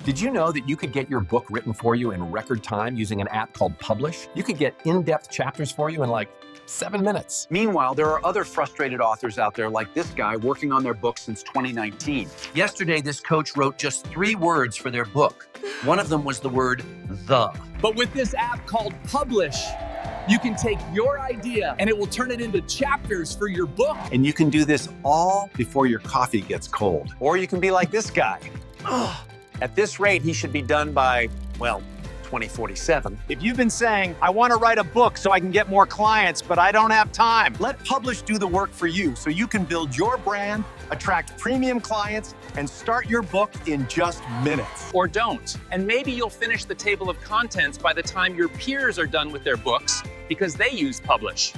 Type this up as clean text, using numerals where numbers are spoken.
Did you know that you could get your book written for you in record time using an app called Publish? You could get in-depth chapters for you in like 7 minutes. Meanwhile, there are other frustrated authors out there like this guy working on their book since 2019. Yesterday, this coach wrote just 3 words for their book. One of them was the word "the." But with this app called Publish, you can take your idea and it will turn it into chapters for your book. And you can do this all before your coffee gets cold. Or you can be like this guy. At this rate, he should be done by, well, 2047. If you've been saying, I want to write a book so I can get more clients, but I don't have time, Let Publish do the work for you so you can build your brand, attract premium clients, and start your book in just minutes. Or don't. And maybe you'll finish the table of contents by the time your peers are done with their books because they use Publish.